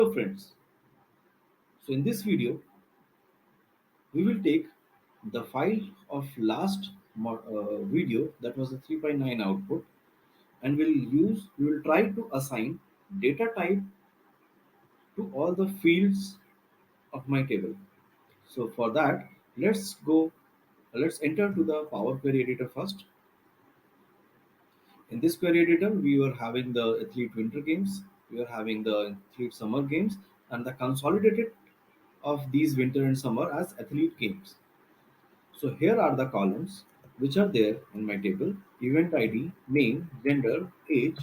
Hello friends, so in this video we will take the file of last video, that was the 3.9 output, and we will try to assign data type to all the fields of my table. So for that, let's enter to the Power Query Editor first. In this query editor we are having the athlete winter games, we are having the athlete summer games, and the consolidated of these winter and summer as athlete games. So here are the columns which are there in my table: event ID, name, gender, age,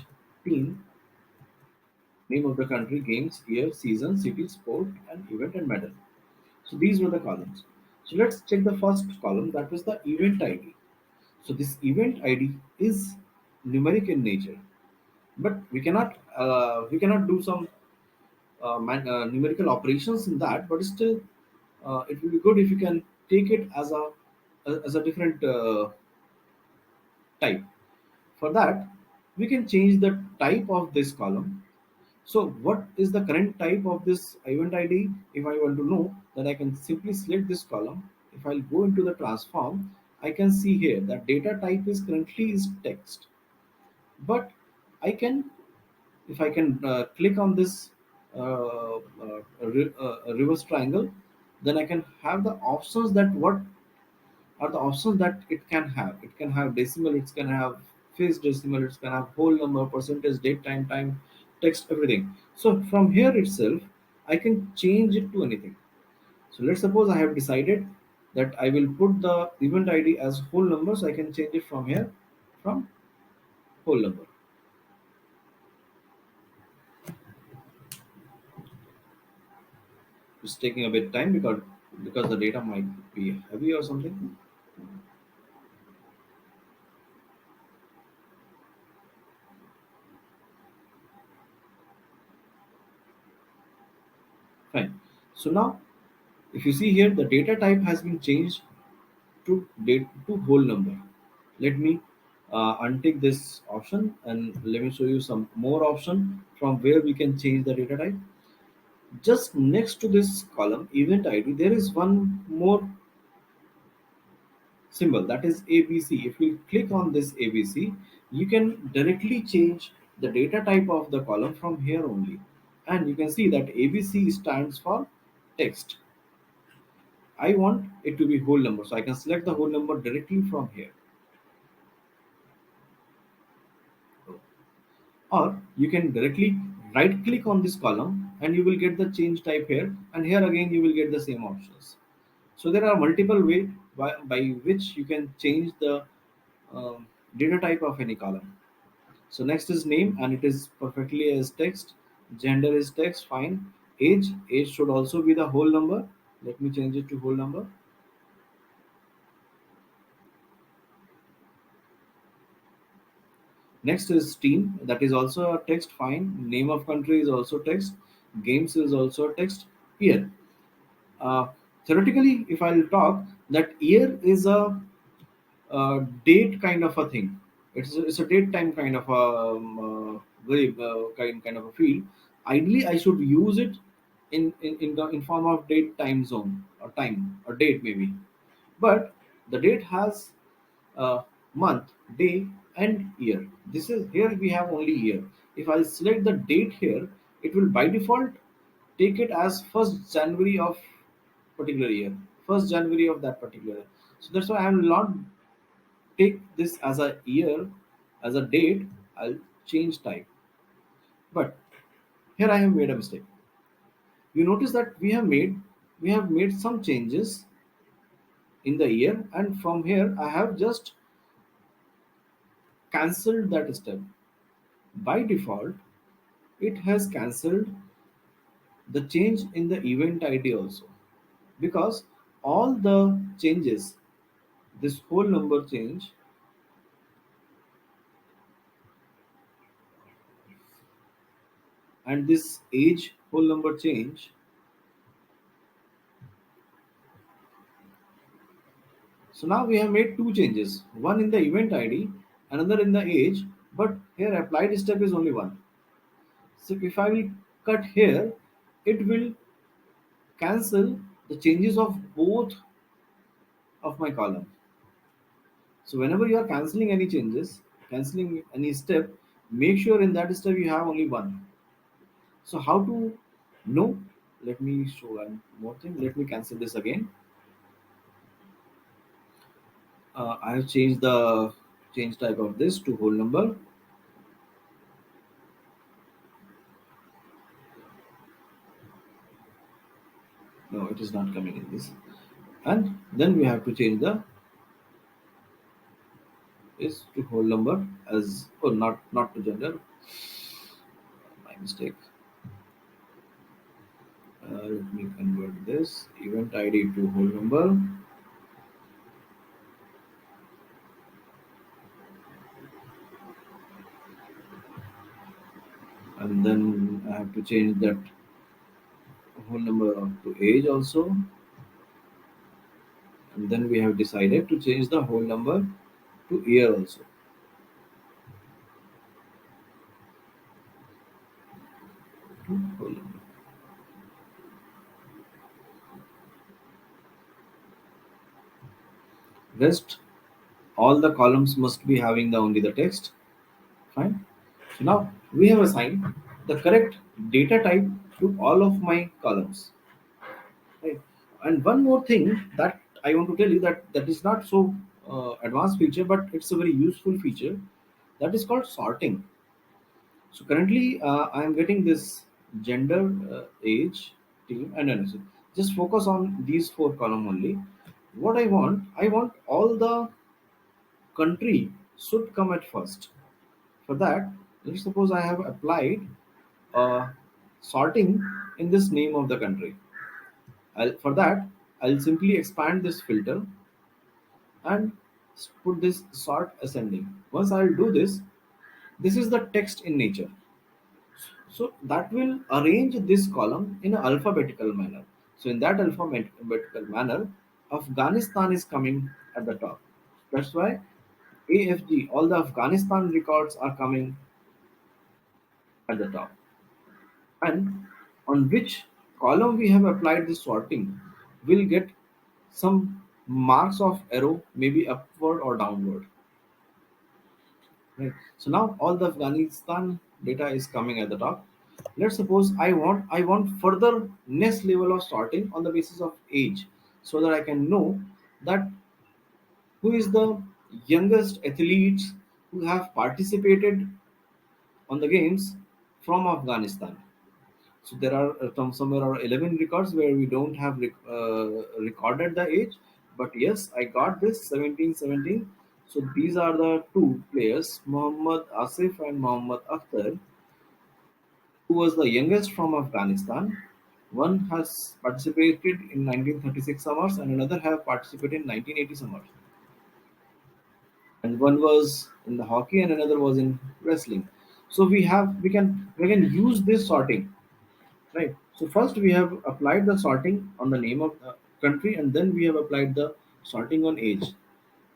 team, name of the country, games, year, season, city, sport, and event and medal. So these were the columns. So let's check the first column, that was the event ID. So this event ID is numeric in nature, but we cannot do some numerical operations in that. But still, it will be good if you can take it as a different type. For that, we can change the type of this column. So what is the current type of this event ID? If I want to know, then I can simply select this column. If I'll go into the transform, I can see here that data type is currently is text. But I can, if I can click on this reverse triangle, then I can have the options that what are the options that it can have. It can have decimal, it can have fixed decimal, it can have whole number, percentage, date, time, text, everything. So from here itself, I can change it to anything. So let's suppose I have decided that I will put the event ID as whole number, so I can change it from here from whole number. It's taking a bit time because the data might be heavy or something. Fine. So now, if you see here, the data type has been changed to date to whole number. Let me untick this option and let me show you some more option from where we can change the data type. Just next to this column event ID, there is one more symbol, that is ABC. If you click on this ABC, you can directly change the data type of the column from here only. And you can see that ABC stands for text. I want it to be whole number, so I can select the whole number directly from here. Or you can directly right click on this column and you will get the change type here, and here again you will get the same options. So there are multiple ways by which you can change the um, data type of any column. So next is name, and it is perfectly as text. Gender is text, fine. Age should also be the whole number. Let me change it to whole number. Next is team, that is also a text, fine. Name of country is also text. Games is also text. Year. Uh, Theoretically, if I'll talk, that year is a date kind of a thing. It's a date time kind of a very kind of a field. Ideally, I should use it in form of date, time zone, or time or date maybe. But the date has month, day, and year. This is here we have only year. If I select the date here, it will by default take it as 1st January of particular year, 1st January of that particular year. So that's why I will not take this as a year, as a date. I'll change type. But here I have made a mistake. You notice that we have made some changes in the year, and from here I have just cancelled that step. By default, it has cancelled the change in the event ID also, because all the changes, this whole number change and this age whole number change. So now we have made two changes, one in the event ID, another in the age, but here applied step is only one. So if I will cut here, it will cancel the changes of both of my column. So whenever you are canceling any changes, canceling any step, make sure in that step you have only one. So how to know? Let me show one more thing. Let me cancel this again. I have changed the change type of this to whole number. No, it is not coming in this. And then we have to change the is to whole number as or not to gender. My mistake. Let me convert this event ID to whole number. And then I have to change that whole number to age also. And then we have decided to change the whole number to year also. To whole number. Rest all the columns must be having the only the text. Fine. So now we have assigned the correct data type to all of my columns. Right. And one more thing that I want to tell you that is not so advanced feature, but it's a very useful feature. That is called sorting. So currently, I am getting this gender, age, team, and energy. Just focus on these four column only. What I want all the country should come at first. For that, let's suppose I have applied sorting in this name of the country. For that, I'll simply expand this filter and put this sort ascending. Once I'll do this, this is the text in nature. So that will arrange this column in an alphabetical manner. So in that alphabetical manner, Afghanistan is coming at the top. That's why AFG, all the Afghanistan records are coming at the top. And on which column we have applied this sorting will get some marks of arrow, maybe upward or downward. Right. So now all the Afghanistan data is coming at the top. Let's suppose I want further next level of sorting on the basis of age, so that I can know that who is the youngest athletes who have participated on the games from Afghanistan. So there are somewhere around 11 records where we don't have recorded the age, but yes, I got this 1717. So these are the two players, Muhammad Asif and Muhammad Akhtar, who was the youngest from Afghanistan. One has participated in 1936 summers, and another have participated in 1980 summers. And one was in the hockey, and another was in wrestling. So we can use this sorting. Right. So first we have applied the sorting on the name of the country, and then we have applied the sorting on age.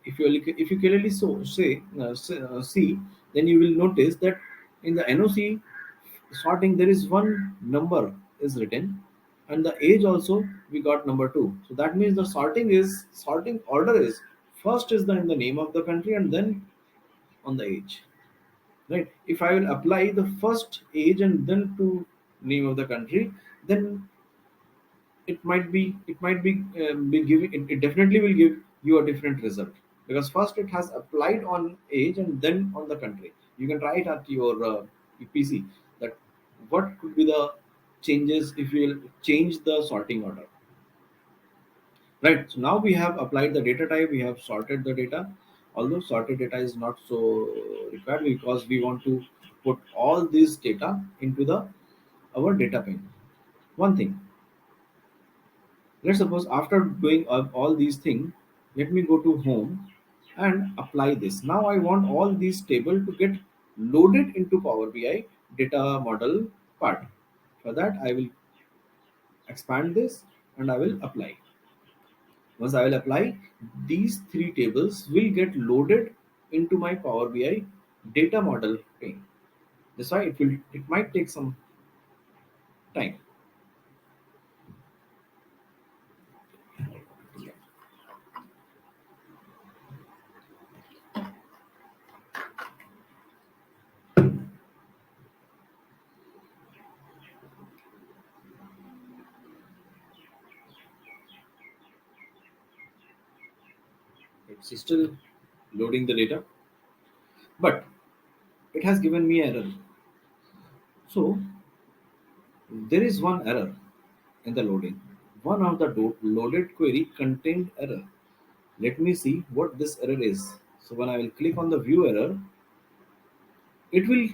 If you clearly see, then you will notice that in the NOC sorting there is one number is written, and the age also we got number two. So that means the sorting order is first is the in the name of the country and then on the age. Right. If I will apply the first age and then to name of the country, then it might be giving it definitely will give you a different result, because first it has applied on age and then on the country. You can try it at your PC that what could be the changes if you will change the sorting order. Right. So now we have applied the data type, we have sorted the data. Although sorted data is not so required because we want to put all this data into the our data pane. One thing, let's suppose after doing all these things, let me go to home and apply this. Now I want all these table to get loaded into Power BI data model part. For that I will expand this and I will apply. Once I will apply, these three tables will get loaded into my Power BI data model pane. That's why it might take some time. it's still loading the data, but it has given me error. So there is one error in the loading. One of the loaded query contained error. Let me see what this error is. So when I will click on the view error, it will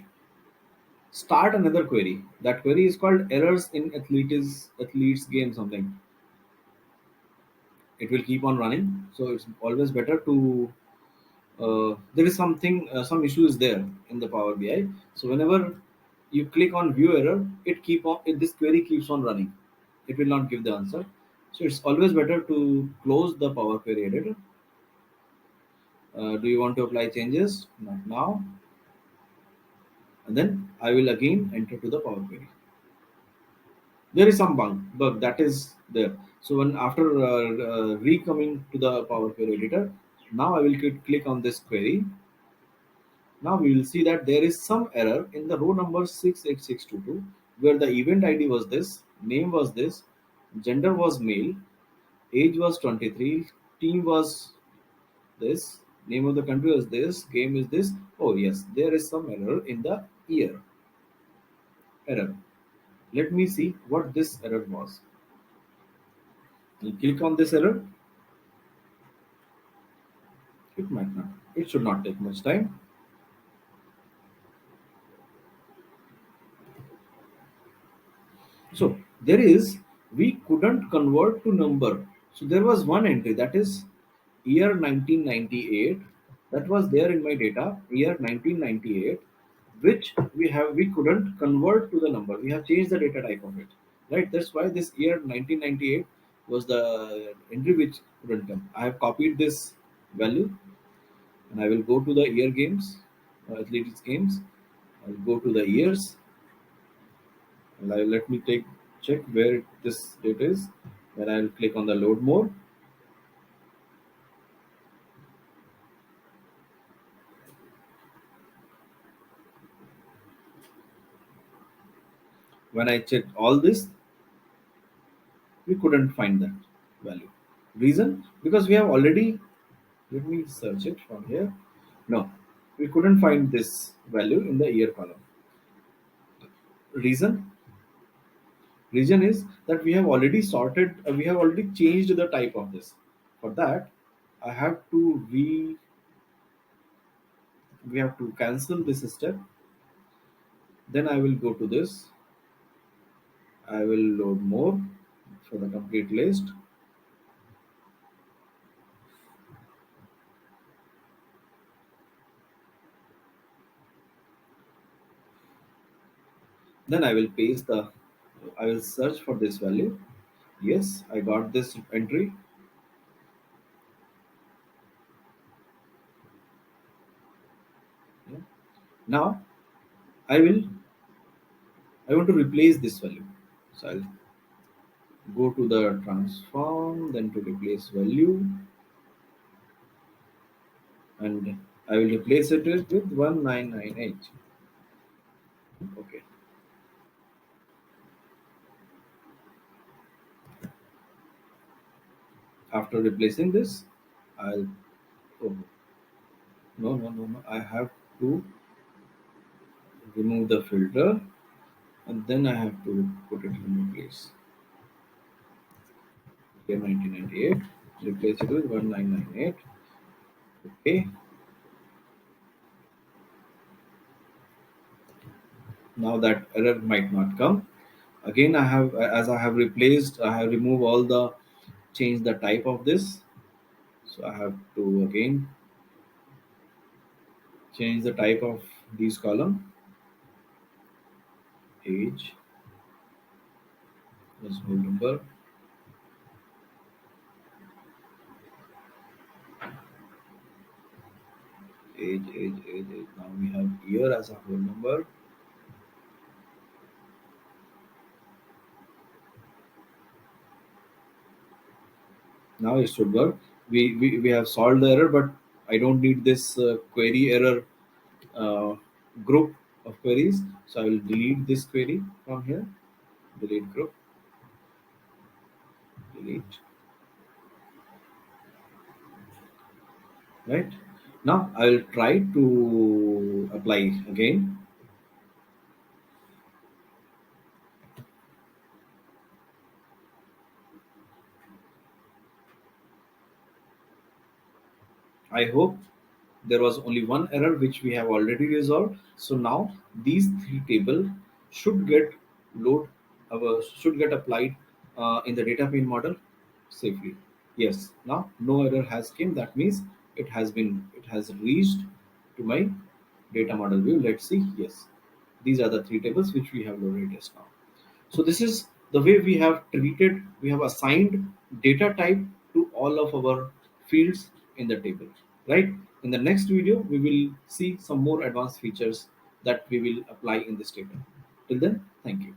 start another query. That query is called errors in athletes game something. It will keep on running. So it's always better to there is something some issue is there in the Power BI. So whenever you click on view error, this query keeps on running. It will not give the answer. So it's always better to close the Power Query editor. Do you want to apply changes? Not now. And then I will again enter to the Power Query. There is some bug that is there. So when after re-coming to the Power Query editor, now I will click on this query. Now we will see that there is some error in the row number 68622, where the event ID was this, name was this, gender was male, age was 23, team was this, name of the country was this, game is this. Oh yes, there is some error in the year error. Let me see what this error was. You click on this error, it should not take much time. So there is, we couldn't convert to number. So there was one entry, that is year 1998, that was there in my data, year 1998, which we couldn't convert to the number. We have changed the data type of it, right? That's why this year 1998 was the entry which couldn't come. I have copied this value and I will go to the year games, athletics games. I'll go to the years. Let me check where this data is. Then I'll click on the load more. When I checked all this, we couldn't find that value. Reason? Because we have already, let me search it from here. No, we couldn't find this value in the year column. Reason? Reason is that we have already we have already changed the type of this. For that, I have to we have to cancel this step. Then I will go to this. I will load more for the complete list. Then I will paste I will search for this value. Yes, I got this entry. Yeah. Now I will, I want to replace this value. So I'll go to the transform, then to replace value, and I will replace it with 1998. Okay. After replacing this, I'll, oh, no. I have to remove the filter and then I have to put it in place. Okay, 1998. Replace it with 1998. Okay. Now that error might not come. Again, I have, as I have replaced, I have removed all the, change the type of this. So I have to again change the type of these column. Age, let's whole number. Age. Now we have year as a whole number. Now it should work. We have solved the error, but I don't need this query error uh, group of queries. So I will delete this query from here. Delete group. Delete. right? Now I will try to apply again. I hope there was only one error which we have already resolved. So now these three table should get load should get applied in the data pane model safely. Yes, now no error has came. That means it has reached to my data model view. Let's see. Yes, these are the three tables which we have loaded just now. So this is the way we have assigned data type to all of our fields in the table, right? In the next video, we will see some more advanced features that we will apply in this table. Till then, thank you.